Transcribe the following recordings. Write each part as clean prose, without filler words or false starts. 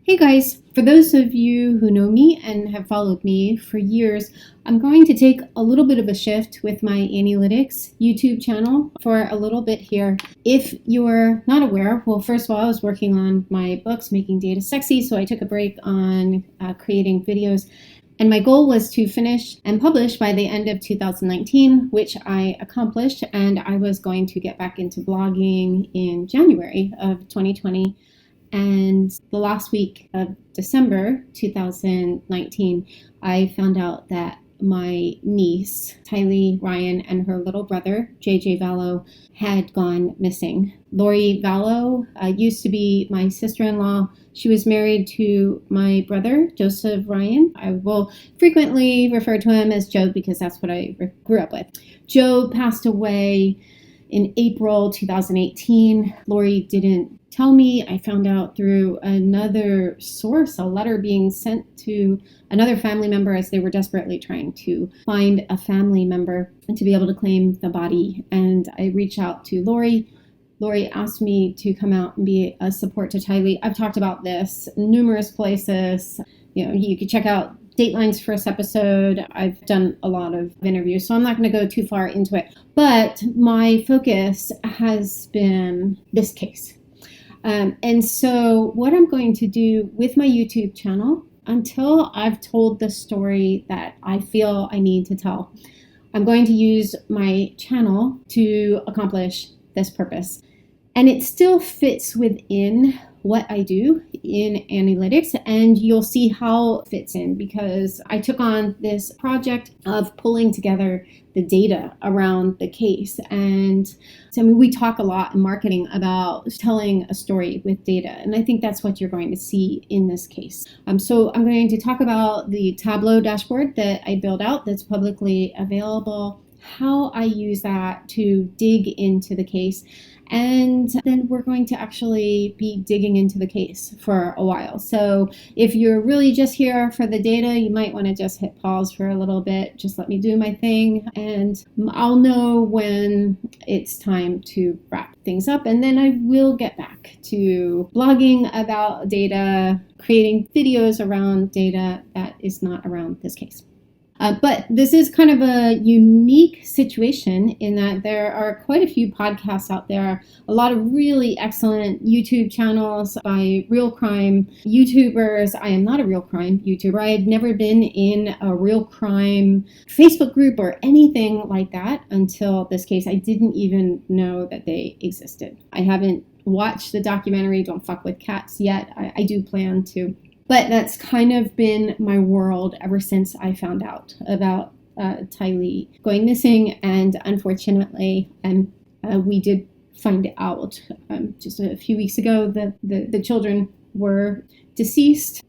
Hey guys, for those of you who know me and have followed me for years, I'm going to take a little bit of a shift with my Analytics YouTube channel for a little bit here. If you're not aware, well, first of all, I was working on my books, Making Data Sexy, so I took a break on creating videos. And my goal was to finish and publish by the end of 2019, which I accomplished, and I was going to get back into blogging in January of 2020. And the last week of December 2019, I found out that my niece, Tylee Ryan, and her little brother, JJ Vallow, had gone missing. Lori Vallow used to be my sister-in-law. She was married to my brother, Joseph Ryan. I will frequently refer to him as Joe because that's what I grew up with. Joe passed away in April 2018. Lori didn't tell me. I found out through another source, a letter being sent to another family member as they were desperately trying to find a family member and to be able to claim the body. And I reached out to Lori. Lori asked me to come out and be a support to Tylee. I've talked about this numerous places. You could check out Dateline's first episode. I've done a lot of interviews, so I'm not going to go too far into it. But my focus has been this case. And so what I'm going to do with my YouTube channel, until I've told the story that I feel I need to tell, I'm going to use my channel to accomplish this purpose. And it still fits within what I do in analytics, and you'll see how it fits in because I took on this project of pulling together the data around the case. And so, we talk a lot in marketing about telling a story with data, and I think that's what you're going to see in this case. So I'm going to talk about the Tableau dashboard that I built out that's publicly available, how I use that to dig into the case, and then we're going to actually be digging into the case for a while. So if you're really just here for the data, you might want to just hit pause for a little bit. Just let me do my thing, and I'll know when it's time to wrap things up. And then I will get back to blogging about data, creating videos around data that is not around this case. But this is kind of a unique situation in that there are quite a few podcasts out there, a lot of really excellent YouTube channels by real crime YouTubers. I am not a real crime YouTuber. I had never been in a real crime Facebook group or anything like that until this case. I didn't even know that they existed. I haven't watched the documentary Don't Fuck with Cats yet. I do plan to. But that's kind of been my world ever since I found out about Tylee going missing. And unfortunately, we did find out just a few weeks ago that the children were deceased,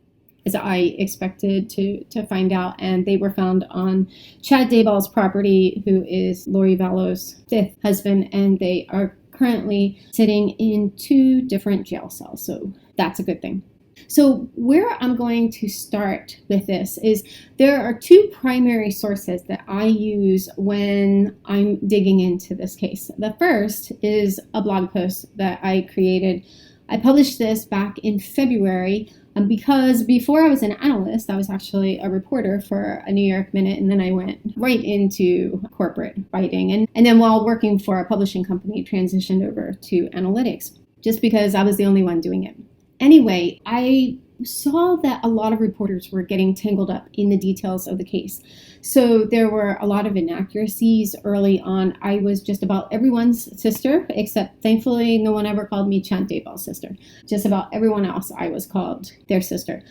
as I expected to find out. And they were found on Chad Daybell's property, who is Lori Vallow's fifth husband. And they are currently sitting in 2 different jail cells. So that's a good thing. So where I'm going to start with this is there are 2 primary sources that I use when I'm digging into this case. The first is a blog post that I created. I published this back in February because before I was an analyst, I was actually a reporter for a New York Minute, and then I went right into corporate writing. And then while working for a publishing company, transitioned over to analytics just because I was the only one doing it. Anyway, I saw that a lot of reporters were getting tangled up in the details of the case. So there were a lot of inaccuracies early on. I was just about everyone's sister, except thankfully no one ever called me Chad Daybell's sister. Just about everyone else I was called their sister.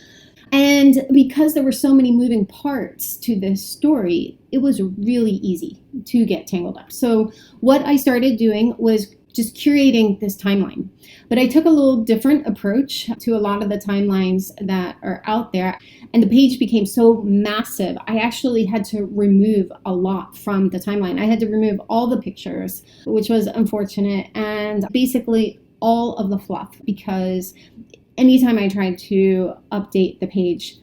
And because there were so many moving parts to this story, it was really easy to get tangled up. So what I started doing was just curating this timeline. But I took a little different approach to a lot of the timelines that are out there. And the page became so massive, I actually had to remove a lot from the timeline. I had to remove all the pictures, which was unfortunate, and basically all of the fluff, because anytime I tried to update the page,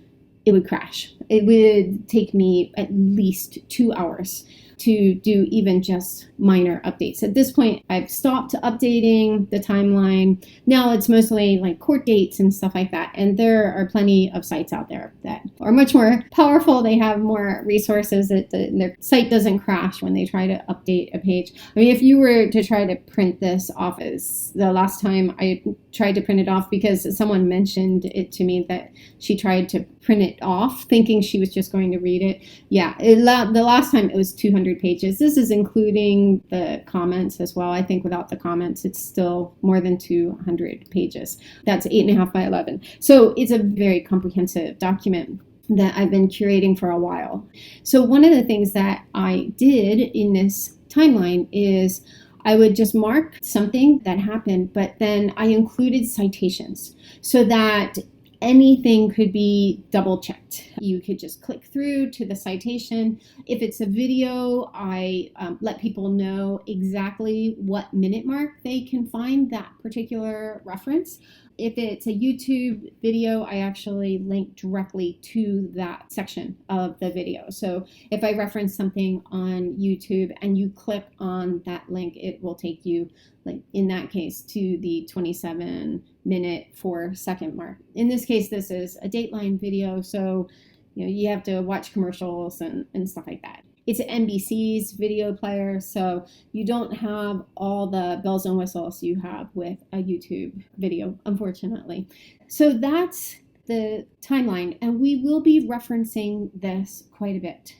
it would crash. It would take me at least 2 hours to do even just minor updates. At this point, I've stopped updating the timeline. Now it's mostly like court dates and stuff like that. And there are plenty of sites out there that are much more powerful. They have more resources. Their site doesn't crash when they try to update a page. I mean, if you were to try to print this off, as the last time I tried to print it off because someone mentioned it to me that she tried to print it off thinking she was just going to read it. Yeah, the last time it was 200 pages. This is including the comments as well. I think without the comments, it's still more than 200 pages. That's 8.5 by 11. So it's a very comprehensive document that I've been curating for a while. So one of the things that I did in this timeline is I would just mark something that happened, but then I included citations so that anything could be double checked. You could just click through to the citation. If it's a video, I let people know exactly what minute mark they can find that particular reference. If it's a YouTube video, I actually link directly to that section of the video. So if I reference something on YouTube and you click on that link, it will take you, like in that case, to the 27-minute 4-second mark. In this case, this is a Dateline video, so you have to watch commercials and stuff like that. It's NBC's video player, so you don't have all the bells and whistles you have with a YouTube video, unfortunately. So that's the timeline, and we will be referencing this quite a bit.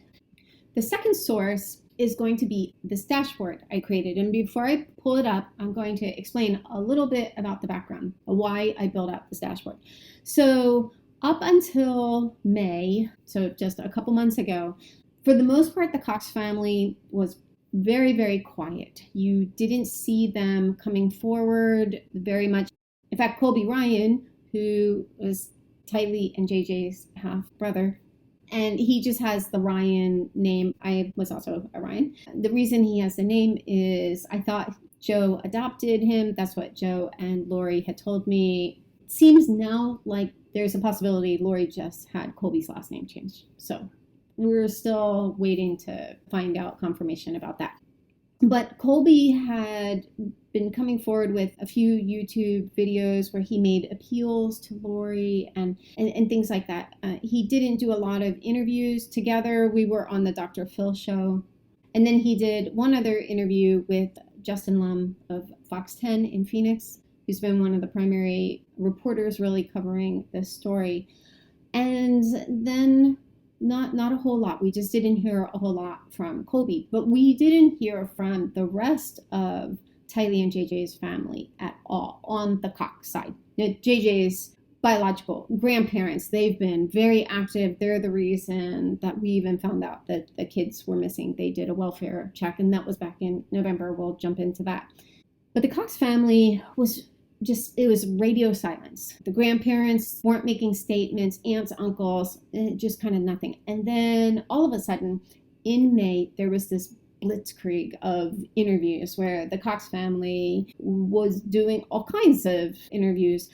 The second source is going to be this dashboard I created. And before I pull it up, I'm going to explain a little bit about the background, why I built out this dashboard. So up until May, so just a couple months ago, for the most part, the Cox family was very, very quiet. You didn't see them coming forward very much. In fact, Colby Ryan, who was Tylee and JJ's half brother, and he just has the Ryan name. I was also a Ryan. The reason he has the name is I thought Joe adopted him. That's what Joe and Lori had told me. It seems now like there's a possibility Lori just had Colby's last name changed. So we're still waiting to find out confirmation about that. But Colby had been coming forward with a few YouTube videos where he made appeals to Lori and things like that. He didn't do a lot of interviews together. We were on the Dr. Phil show. And then he did one other interview with Justin Lum of Fox 10 in Phoenix, who's been one of the primary reporters really covering this story. And then not a whole lot. We just didn't hear a whole lot from Colby, but we didn't hear from the rest of Tylee and JJ's family at all on the Cox side. JJ's biological grandparents, they've been very active. They're the reason that we even found out that the kids were missing. They did a welfare check, and that was back in November. We'll jump into that. But the Cox family it was radio silence. The grandparents weren't making statements, aunts, uncles, just kind of nothing. And then all of a sudden, in May, there was this blitzkrieg of interviews where the Cox family was doing all kinds of interviews.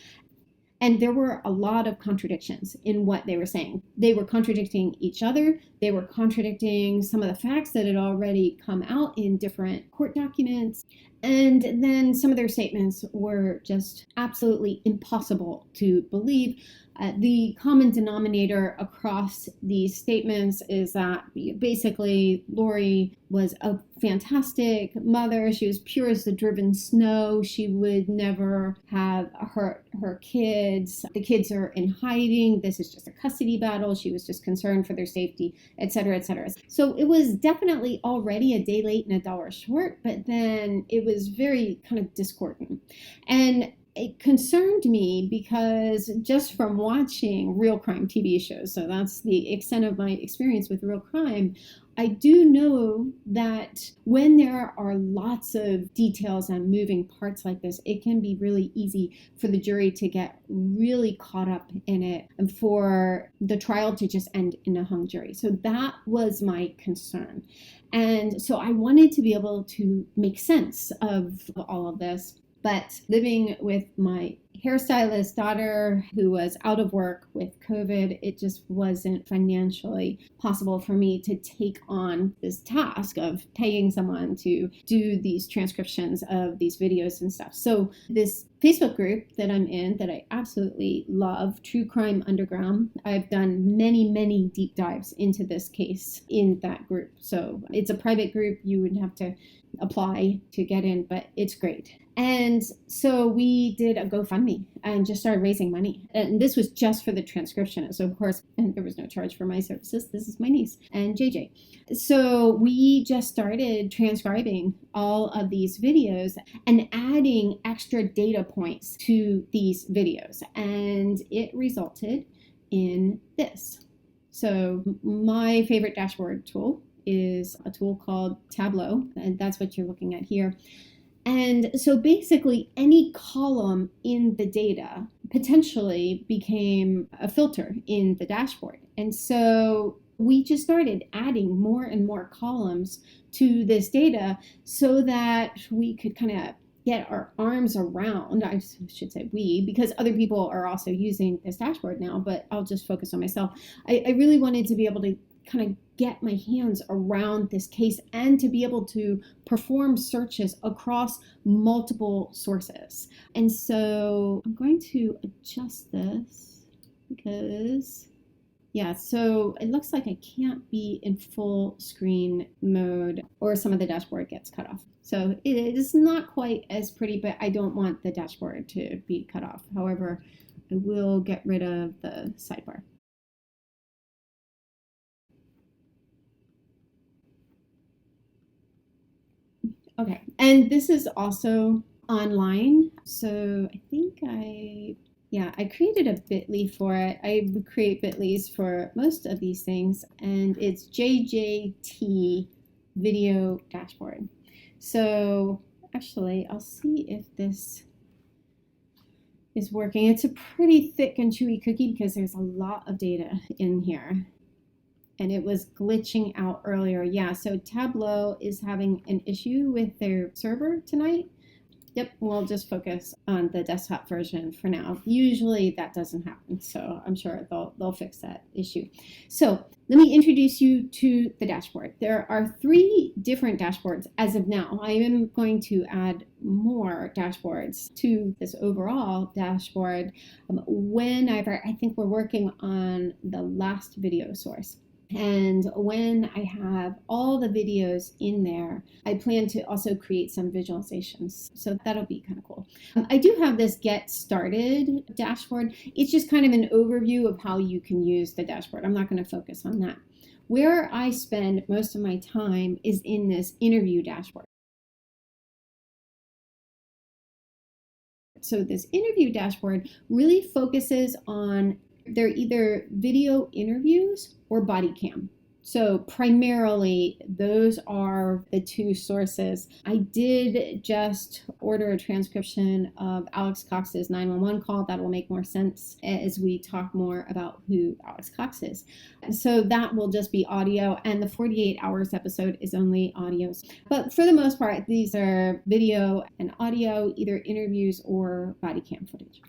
And there were a lot of contradictions in what they were saying. They were contradicting each other. They were contradicting some of the facts that had already come out in different court documents. And then some of their statements were just absolutely impossible to believe. The common denominator across these statements is that basically Lori was a fantastic mother. She was pure as the driven snow. She would never have hurt her kids. The kids are in hiding. This is just a custody battle. She was just concerned for their safety, etc., etc. So it was definitely already a day late and a dollar short, but then it was very kind of discordant. And it concerned me because just from watching real crime TV shows, so that's the extent of my experience with real crime, I do know that when there are lots of details and moving parts like this, it can be really easy for the jury to get really caught up in it and for the trial to just end in a hung jury. So that was my concern. And so I wanted to be able to make sense of all of this. But living with my hairstylist daughter who was out of work with COVID. It just wasn't financially possible for me to take on this task of paying someone to do these transcriptions of these videos and stuff. So this Facebook group that I'm in that I absolutely love, True Crime Underground, I've done many deep dives into this case in that group. So it's a private group. You would have to apply to get in, but it's great. And so we did a GoFundMe and just started raising money. And this was just for the transcription. So of course, and there was no charge for my services. This is my niece and JJ. So we just started transcribing all of these videos and adding extra data points to these videos. And it resulted in this. So my favorite dashboard tool is a tool called Tableau, and that's what you're looking at here. And so basically any column in the data potentially became a filter in the dashboard. And so we just started adding more and more columns to this data so that we could kind of get our arms around, I should say we, because other people are also using this dashboard now, but I'll just focus on myself. I really wanted to be able to kind of get my hands around this case and to be able to perform searches across multiple sources. And so I'm going to adjust this because, yeah, so it looks like I can't be in full screen mode or some of the dashboard gets cut off. So it is not quite as pretty, but I don't want the dashboard to be cut off. However, I will get rid of the sidebar. Okay, and this is also online. So I think I created a bit.ly for it. I would create bit.lys for most of these things, and it's JJT video dashboard. So actually, I'll see if this is working. It's a pretty thick and chewy cookie because there's a lot of data in here. And it was glitching out earlier. Yeah, so Tableau is having an issue with their server tonight. Yep, we'll just focus on the desktop version for now. Usually that doesn't happen, so I'm sure they'll fix that issue. So let me introduce you to the dashboard. There are 3 different dashboards as of now. I am going to add more dashboards to this overall dashboard whenever I think we're working on the last video source. And when I have all the videos in there, I plan to also create some visualizations. So that'll be kind of cool. I do have this Get Started dashboard. It's just kind of an overview of how you can use the dashboard. I'm not going to focus on that. Where I spend most of my time is in this interview dashboard. So this interview dashboard really focuses on they're either video interviews or body cam. So primarily, those are the 2 sources. I did just order a transcription of Alex Cox's 911 call. That will make more sense as we talk more about who Alex Cox is. So that will just be audio, and the 48 hours episode is only audio. But for the most part, these are video and audio, either interviews or body cam footage.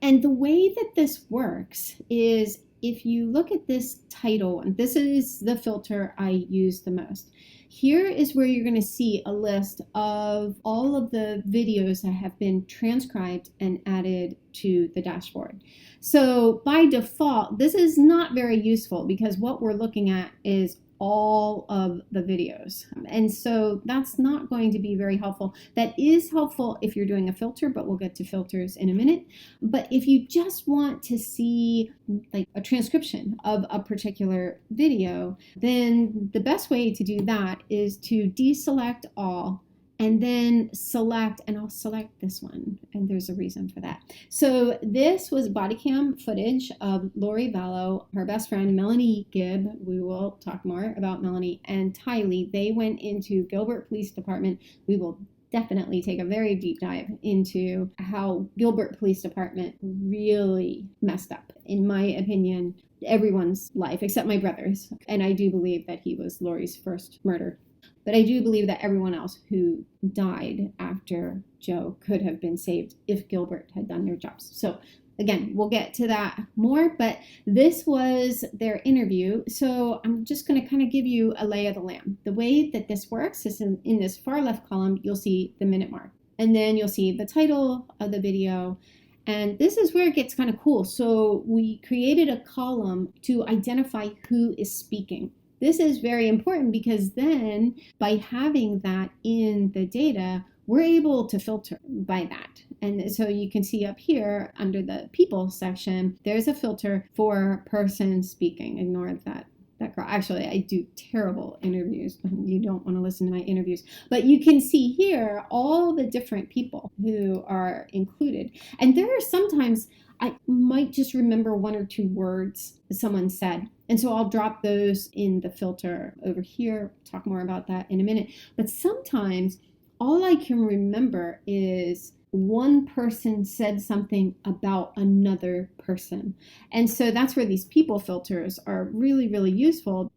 And the way that this works is if you look at this title, and this is the filter I use the most, here is where you're going to see a list of all of the videos that have been transcribed and added to the dashboard. So by default, this is not very useful because what we're looking at is all of the videos. And so that's not going to be very helpful. That is helpful if you're doing a filter, but we'll get to filters in a minute. But if you just want to see like a transcription of a particular video, then the best way to do that is to deselect all and then select, and I'll select this one, and there's a reason for that. So this was body cam footage of Lori Vallow, her best friend Melanie Gibb, we will talk more about Melanie, and Tylee. They went into Gilbert Police Department. We will definitely take a very deep dive into how Gilbert Police Department really messed up, in my opinion, everyone's life, except my brother's. And I do believe that he was Lori's first murder. But I do believe that everyone else who died after Joe could have been saved if Gilbert had done their jobs. So again, we'll get to that more, but this was their interview. So I'm just going to kind of give you a lay of the land. The way that this works is in this far left column, you'll see the minute mark, and then you'll see the title of the video. And this is where it gets kind of cool. So we created a column to identify who is speaking. This is very important because then by having that in the data, we're able to filter by that. And so you can see up here under the people section, there's a filter for person speaking. Ignore that girl. Actually, I do terrible interviews. You don't want to listen to my interviews. But you can see here all the different people who are included. And there are sometimes I might just remember one or two words someone said. And so I'll drop those in the filter over here. Talk more about that in a minute. But sometimes all I can remember is one person said something about another person. And so that's where these people filters are really, really useful.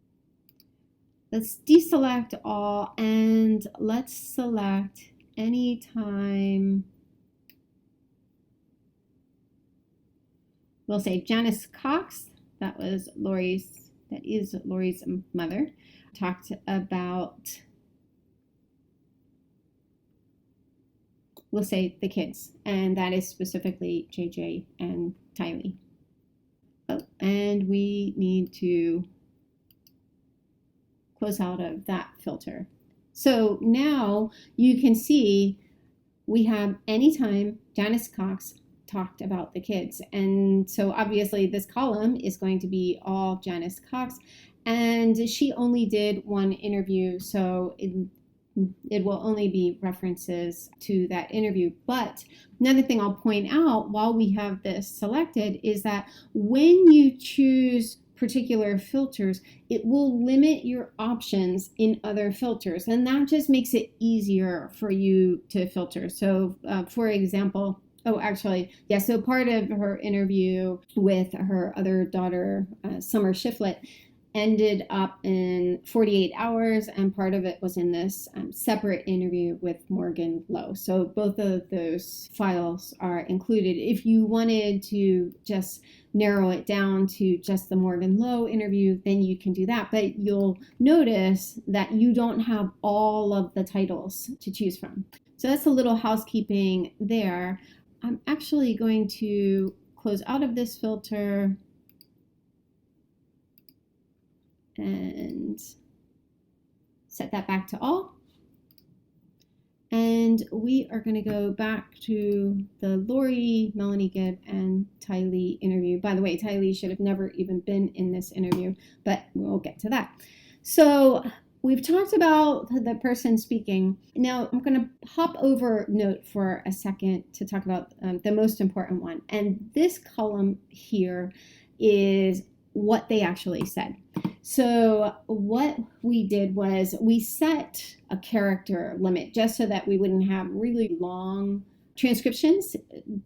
Let's deselect all and let's select anytime. We'll say Janice Cox, that is Lori's mother, talked about, we'll say the kids, and that is specifically JJ and Tylee. Oh, and we need to close out of that filter. So now you can see we have anytime Janice Cox talked about the kids. And so obviously this column is going to be all Janice Cox, and she only did one interview, so it will only be references to that interview. But another thing I'll point out while we have this selected is that when you choose particular filters, it will limit your options in other filters, and that just makes it easier for you to filter. So for example, so part of her interview with her other daughter, Summer Shiflett, ended up in 48 hours, and part of it was in this separate interview with Morgan Lowe. So both of those files are included. If you wanted to just narrow it down to just the Morgan Lowe interview, then you can do that. But you'll notice that you don't have all of the titles to choose from. So that's a little housekeeping there. I'm actually going to close out of this filter and set that back to all. And we are going to go back to the Lori, Melanie Gibb, and Tylee interview. By the way, Tylee should have never even been in this interview, but we'll get to that. So we've talked about the person speaking. Now I'm going to hop over note for a second to talk about the most important one. And this column here is what they actually said. So what we did was we set a character limit just so that we wouldn't have really long transcriptions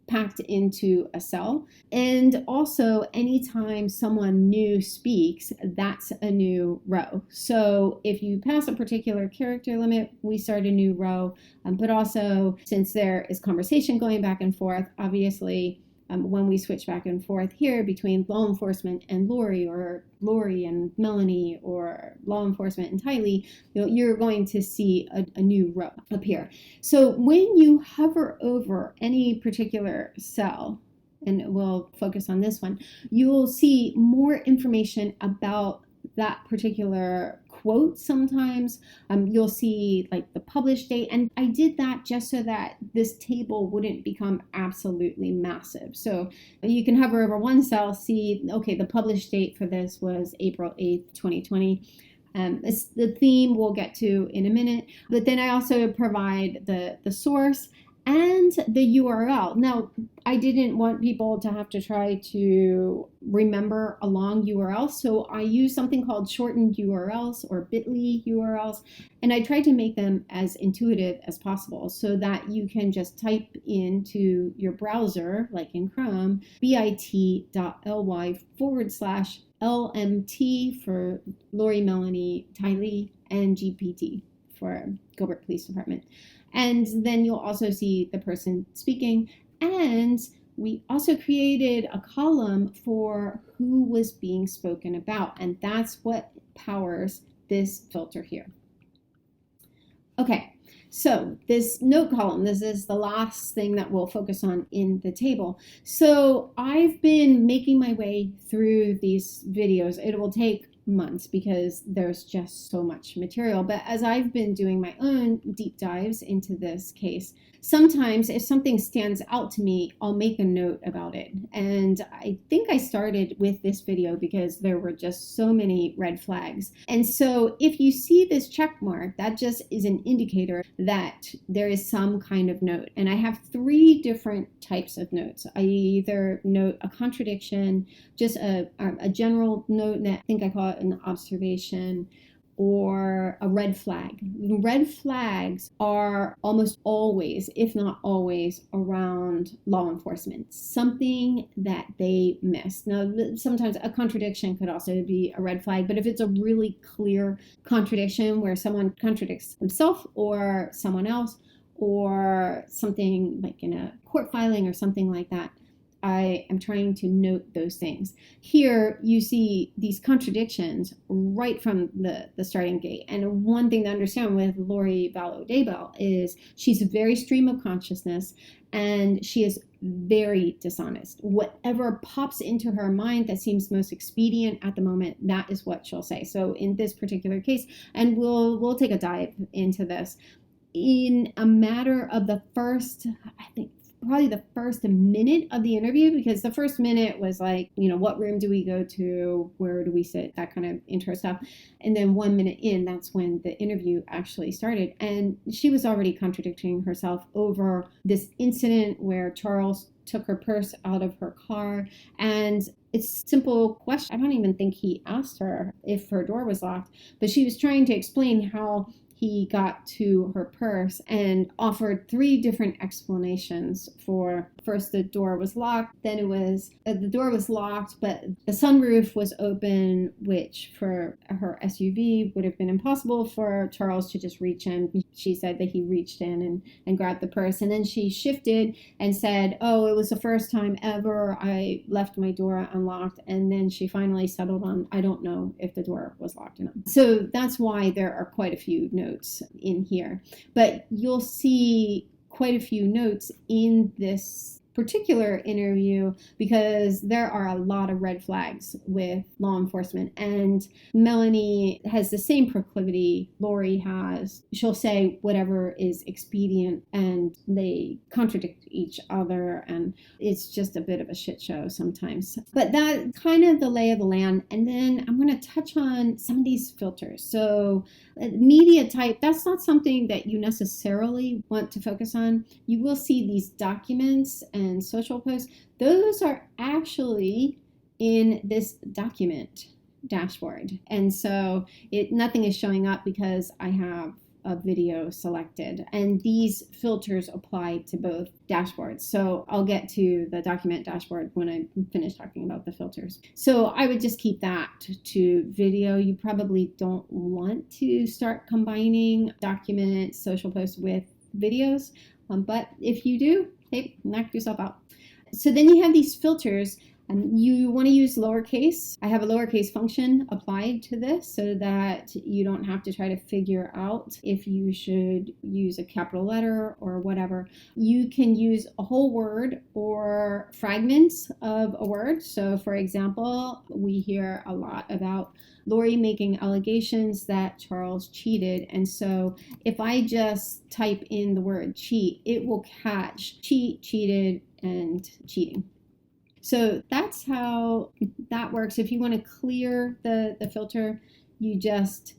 packed into a cell. And also anytime someone new speaks, that's a new row. So if you pass a particular character limit, we start a new row. But also since there is conversation going back and forth, obviously when we switch back and forth here between law enforcement and Lori, or Lori and Melanie, or law enforcement and Tylee, you're going to see a new row appear. So when you hover over any particular cell, and we'll focus on this one, you'll see more information about that particular quote. Sometimes you'll see like the published date, and I did that just so that this table wouldn't become absolutely massive. So you can hover over one cell, see, okay, the published date for this was April 8th, 2020. It's the theme we'll get to in a minute, but then I also provide the source and the URL. Now, I didn't want people to have to try to remember a long URL, so I use something called shortened URLs, or bit.ly URLs, and I tried to make them as intuitive as possible so that you can just type into your browser, like in Chrome, bit.ly/LMT for Lori, Melanie, Tylee, and GPT. for Gilbert Police Department. And then you'll also see the person speaking. And we also created a column for who was being spoken about. And that's what powers this filter here. Okay, so this note column, this is the last thing that we'll focus on in the table. So I've been making my way through these videos. It will take months because there's just so much material. But as I've been doing my own deep dives into this case, sometimes if something stands out to me, I'll make a note about it. And I think I started with this video because there were just so many red flags. And so if you see this check mark, that just is an indicator that there is some kind of note. And I have 3 different types of notes. I either note a contradiction, just a general note that I think I call it an observation, or a red flag. Red flags are almost always, if not always, around law enforcement, something that they missed. Now, sometimes a contradiction could also be a red flag, but if it's a really clear contradiction where someone contradicts himself or someone else, or something like in a court filing or something like that, I am trying to note those things. Here you see these contradictions right from the starting gate. And one thing to understand with Lori Vallow Daybell is she's very stream of consciousness and she is very dishonest. Whatever pops into her mind that seems most expedient at the moment, that is what she'll say. So in this particular case, and we'll take a dive into this, in a matter of the first, I think, probably the first minute of the interview, because the first minute was like, what room do we go to? Where do we sit? That kind of intro stuff. And then 1 minute in, that's when the interview actually started. And she was already contradicting herself over this incident where Charles took her purse out of her car. And it's a simple question. I don't even think he asked her if her door was locked, but she was trying to explain how he got to her purse and offered 3 different explanations for, first the door was locked, then it was, the door was locked, but the sunroof was open, which for her SUV would have been impossible for Charles to just reach in. She said that he reached in and grabbed the purse. And then she shifted and said, oh, it was the first time ever I left my door unlocked. And then she finally settled on, I don't know if the door was locked or not. So that's why there are quite a few notes in here, but you'll see quite a few notes in this particular interview because there are a lot of red flags with law enforcement, and Melanie has the same proclivity Lori has. She'll say whatever is expedient and they contradict each other, and it's just a bit of a shit show sometimes. But that's kind of the lay of the land. And then I'm going to touch on some of these filters. So media type, that's not something that you necessarily want to focus on. You will see these documents and social posts. Those are actually in this document dashboard. And so nothing is showing up because I have a video selected, and these filters apply to both dashboards. So I'll get to the document dashboard when I finish talking about the filters. So I would just keep that to video. You probably don't want to start combining document social posts with videos, but if you do, hey, knock yourself out. So then you have these filters. You want to use lowercase. I have a lowercase function applied to this so that you don't have to try to figure out if you should use a capital letter or whatever. You can use a whole word or fragments of a word. So for example, we hear a lot about Lori making allegations that Charles cheated. And so if I just type in the word cheat, it will catch cheat, cheated, and cheating. So that's how that works. If you want to clear the filter, you just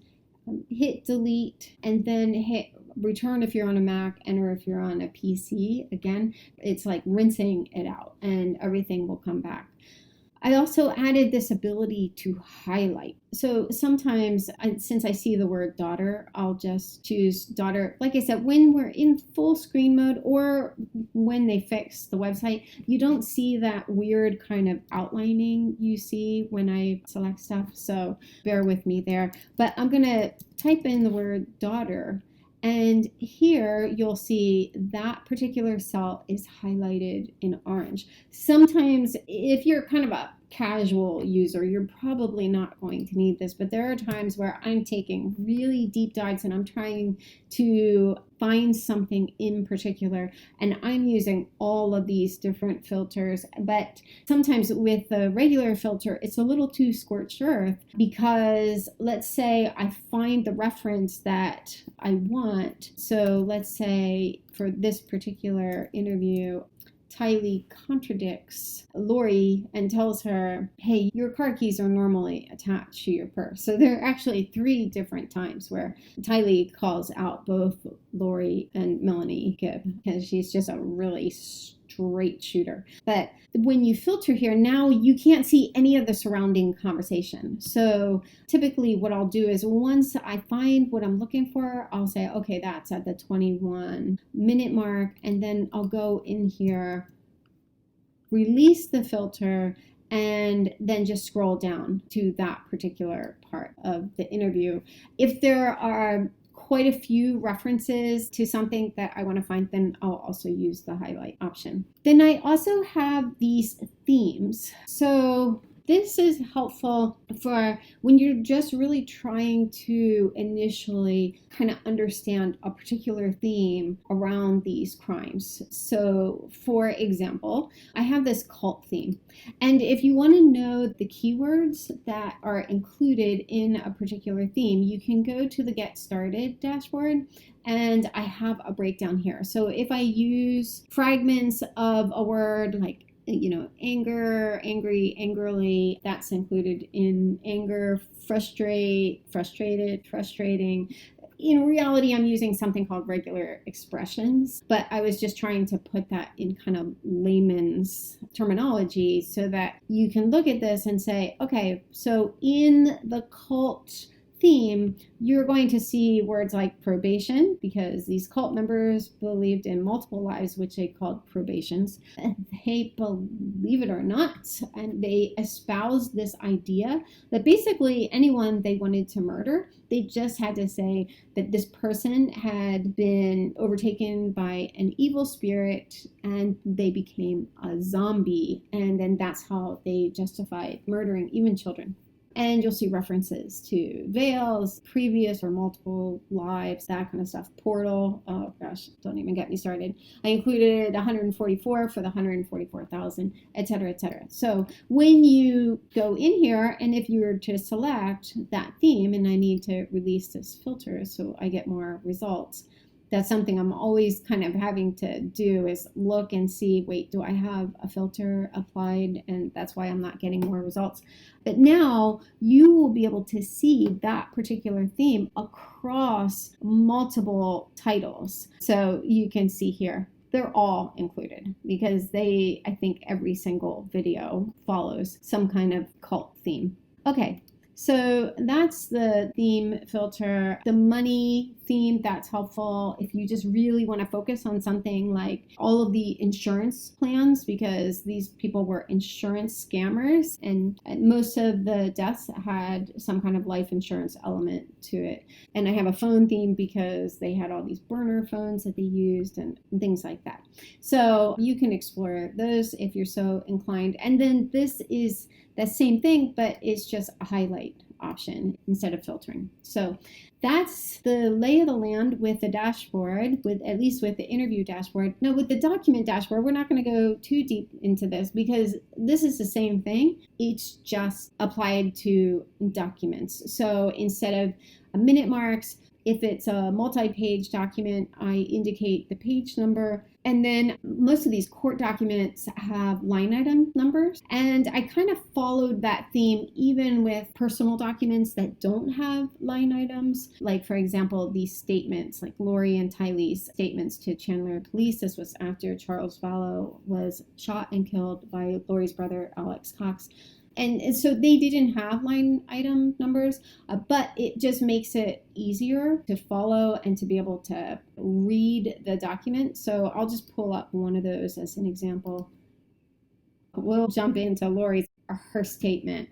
hit delete and then hit return if you're on a Mac, enter if you're on a PC. Again, it's like rinsing it out and everything will come back. I also added this ability to highlight. So sometimes, since I see the word daughter, I'll just choose daughter. Like I said, when we're in full screen mode or when they fix the website, you don't see that weird kind of outlining you see when I select stuff. So bear with me there. But I'm going to type in the word daughter. And here you'll see that particular cell is highlighted in orange. Sometimes if you're kind of a casual user, you're probably not going to need this, but there are times where I'm taking really deep dives and I'm trying to find something in particular, and I'm using all of these different filters. But sometimes with the regular filter, it's a little too scorched earth, because let's say I find the reference that I want. So let's say for this particular interview, Tylee contradicts Lori and tells her, hey, your car keys are normally attached to your purse. So there are actually 3 different times where Tylee calls out both Lori and Melanie Gibb, because she's just a really straight shooter. But when you filter here, now you can't see any of the surrounding conversation. So typically what I'll do is, once I find what I'm looking for, I'll say, okay, that's at the 21-minute mark. And then I'll go in here, release the filter, and then just scroll down to that particular part of the interview. If there are quite a few references to something that I want to find, then I'll also use the highlight option. Then I also have these themes. So this is helpful for when you're just really trying to initially kind of understand a particular theme around these crimes. So for example, I have this cult theme. And if you want to know the keywords that are included in a particular theme, you can go to the Get Started dashboard, and I have a breakdown here. So if I use fragments of a word like anger, angry, angrily, that's included in anger, frustrate, frustrated, frustrating. In reality, I'm using something called regular expressions, but I was just trying to put that in kind of layman's terminology so that you can look at this and say, okay, so in the cult theme, you're going to see words like probation, because these cult members believed in multiple lives, which they called probations. And they, believe it or not, and they espoused this idea that basically anyone they wanted to murder, they just had to say that this person had been overtaken by an evil spirit and they became a zombie. And then that's how they justified murdering even children. And you'll see references to veils, previous or multiple lives, that kind of stuff. Portal, oh gosh, don't even get me started. I included 144 for the 144,000, etc., etc. So when you go in here, and if you were to select that theme, and I need to release this filter so I get more results, that's something I'm always kind of having to do, is look and see, wait, do I have a filter applied? And that's why I'm not getting more results. But now you will be able to see that particular theme across multiple titles. So you can see here, they're all included because I think every single video follows some kind of cult theme. Okay. So that's the theme filter. The money theme, that's helpful if you just really want to focus on something like all of the insurance plans, because these people were insurance scammers and most of the deaths had some kind of life insurance element to it. And I have a phone theme because they had all these burner phones that they used and things like that. So you can explore those if you're so inclined. And then this is the same thing, but it's just a highlight option instead of filtering. So that's the lay of the land with the dashboard, at least with the interview dashboard. Now with the document dashboard, we're not going to go too deep into this because this is the same thing. It's just applied to documents. So instead of minute marks, if it's a multi-page document, I indicate the page number. And then most of these court documents have line item numbers. And I kind of followed that theme even with personal documents that don't have line items. Like, for example, these statements, like Lori and Tylee's statements to Chandler police. This was after Charles Vallow was shot and killed by Lori's brother, Alex Cox. And so they didn't have line item numbers, but it just makes it easier to follow and to be able to read the document. So I'll just pull up one of those as an example. We'll jump into Lori's, her statement.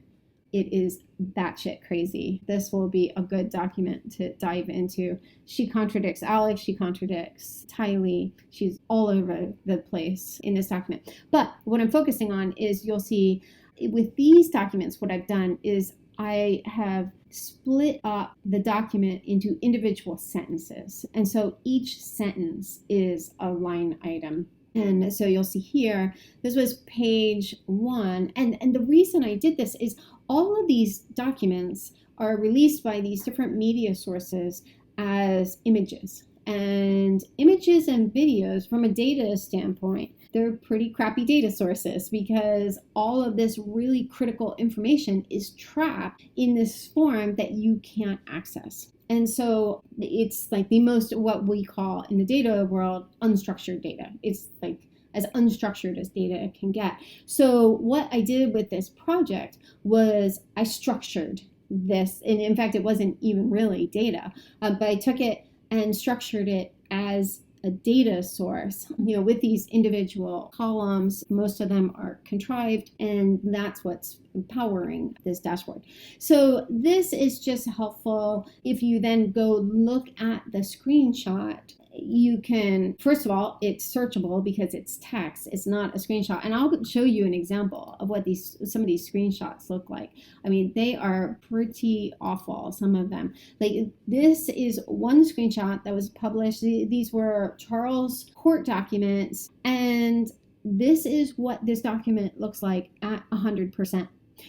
it is batshit crazy. This will be a good document to dive into. She contradicts Alex, she contradicts Tylee. She's all over the place in this document. But what I'm focusing on is, you'll see with these documents, what I've done is I have split up the document into individual sentences. And so each sentence is a line item. And so you'll see here, this was page 1. And the reason I did this is all of these documents are released by these different media sources as images. And images and videos, from a data standpoint, they're pretty crappy data sources, because all of this really critical information is trapped in this form that you can't access. And so it's like the most, what we call in the data world, unstructured data. It's like as unstructured as data can get. So what I did with this project was I structured this. And in fact, it wasn't even really data, but I took it and structured it as a data source, with these individual columns. Most of them are contrived, and that's what's empowering this dashboard. So this is just helpful. If you then go look at the screenshot, you can, first of all, it's searchable because it's text, it's not a screenshot. And I'll show you an example of what some of these screenshots look like. I mean, they are pretty awful, some of them. Like, this is one screenshot that was published. These were Charles court documents, and this is what this document looks like at 100%.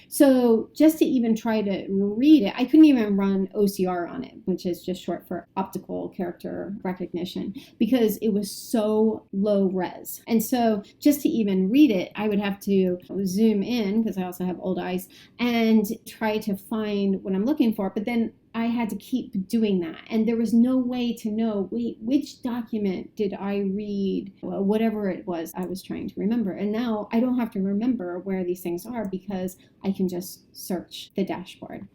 So just to even try to read it, I couldn't even run OCR on it, which is just short for optical character recognition, because it was so low res. And so just to even read it, I would have to zoom in, because I also have old eyes, and try to find what I'm looking for. But then I had to keep doing that. And there was no way to know, wait, which document did I read? Well, whatever it was I was trying to remember. And now I don't have to remember where these things are, because I can just search the dashboard.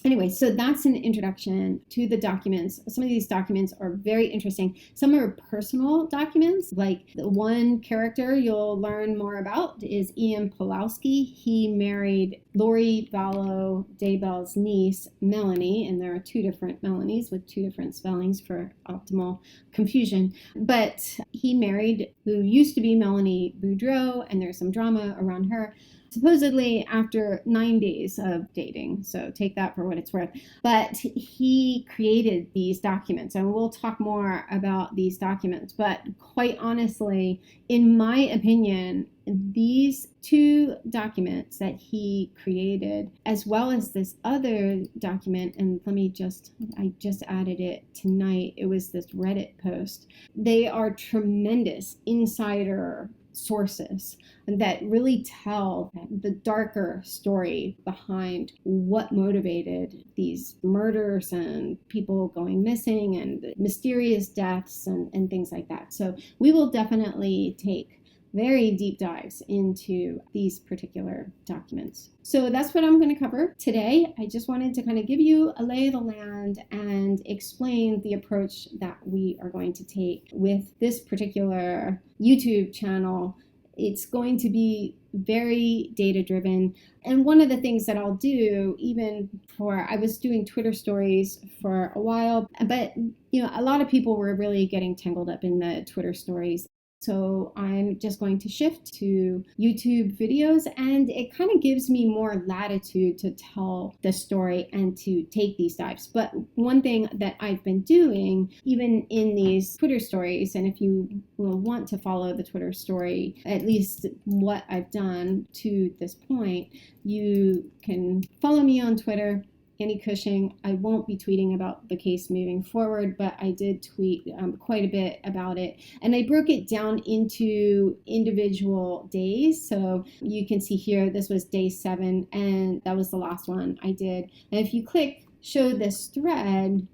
Anyway, so that's an introduction to the documents. Some of these documents are very interesting. Some are personal documents, like the one character you'll learn more about is Ian Pulowski. He married Lori Vallow, Daybell's niece, Melanie, and there are two different Melanies with two different spellings for optimal confusion. But he married who used to be Melanie Boudreau, and there's some drama around her, supposedly after 9 days of dating. So take that for what it's worth. But he created these documents, and we'll talk more about these documents. But quite honestly, in my opinion, these two documents that he created, as well as this other document, and I just added it tonight. It was this Reddit post. They are tremendous insider sources that really tell the darker story behind what motivated these murders and people going missing and mysterious deaths and things like that. So we will definitely take very deep dives into these particular documents. So that's what I'm going to cover today. I just wanted to kind of give you a lay of the land and explain the approach that we are going to take with this particular YouTube channel. It's going to be very data driven. And one of the things that I'll do, I was doing Twitter stories for a while, but a lot of people were really getting tangled up in the Twitter stories. So I'm just going to shift to YouTube videos, and it kind of gives me more latitude to tell the story and to take these dives. But one thing that I've been doing, even in these Twitter stories, and if you will want to follow the Twitter story, at least what I've done to this point, you can follow me on Twitter, Annie Cushing. I won't be tweeting about the case moving forward, but I did tweet quite a bit about it. And I broke it down into individual days. So you can see here, this was day 7, and that was the last one I did. And if you click show this thread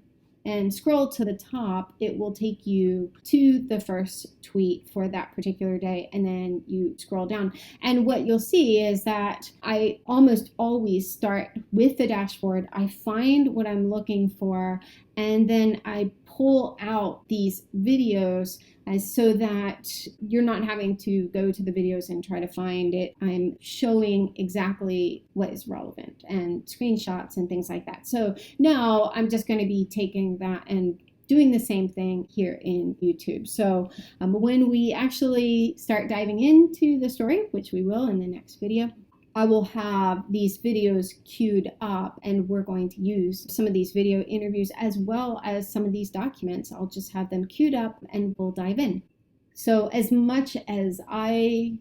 and scroll to the top, it will take you to the first tweet for that particular day, and then you scroll down. And what you'll see is that I almost always start with the dashboard. I find what I'm looking for, and then I pull out these videos so that you're not having to go to the videos and try to find it. I'm showing exactly what is relevant and screenshots and things like that. So now I'm just going to be taking that and doing the same thing here in YouTube. So when we actually start diving into the story, which we will in the next video, I will have these videos queued up, and we're going to use some of these video interviews as well as some of these documents. I'll just have them queued up and we'll dive in. So as much as I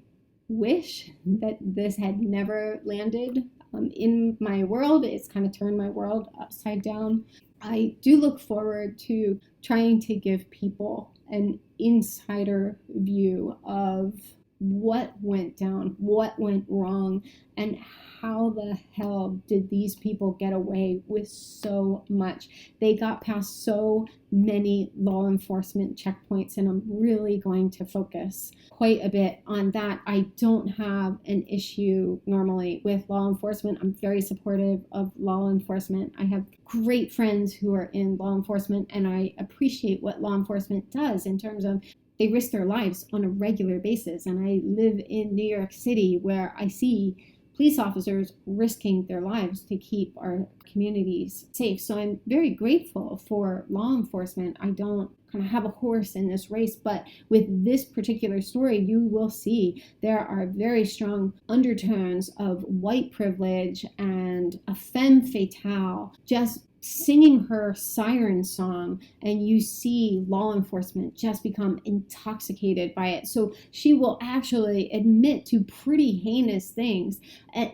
wish that this had never landed in my world, it's kind of turned my world upside down, I do look forward to trying to give people an insider view of what went down, what went wrong, and how the hell did these people get away with so much? They got past so many law enforcement checkpoints, and I'm really going to focus quite a bit on that. I don't have an issue normally with law enforcement. I'm very supportive of law enforcement. I have great friends who are in law enforcement, and I appreciate what law enforcement does in terms of they risk their lives on a regular basis. And I live in New York City, where I see police officers risking their lives to keep our communities safe. So I'm very grateful for law enforcement. I don't kind of have a horse in this race, but with this particular story, you will see there are very strong undertones of white privilege and a femme fatale just singing her siren song, and you see law enforcement just become intoxicated by it. So she will actually admit to pretty heinous things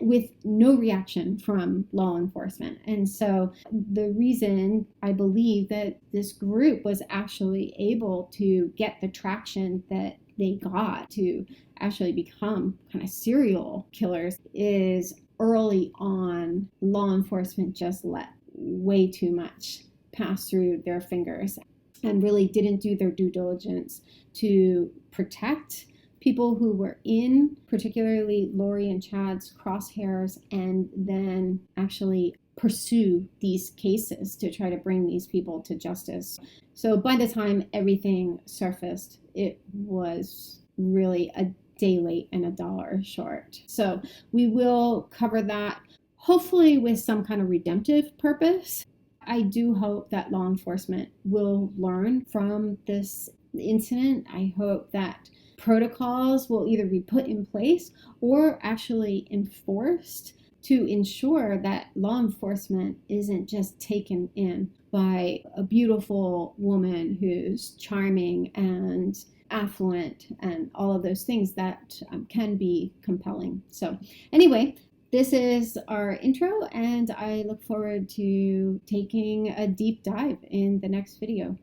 with no reaction from law enforcement. And so the reason I believe that this group was actually able to get the traction that they got to actually become kind of serial killers is early on, law enforcement just let way too much pass through their fingers and really didn't do their due diligence to protect people who were in particularly Lori and Chad's crosshairs, and then actually pursue these cases to try to bring these people to justice. So by the time everything surfaced, it was really a day late and a dollar short. So we will cover that, hopefully with some kind of redemptive purpose. I do hope that law enforcement will learn from this incident. I hope that protocols will either be put in place or actually enforced to ensure that law enforcement isn't just taken in by a beautiful woman who's charming and affluent and all of those things that can be compelling. So anyway, this is our intro, and I look forward to taking a deep dive in the next video.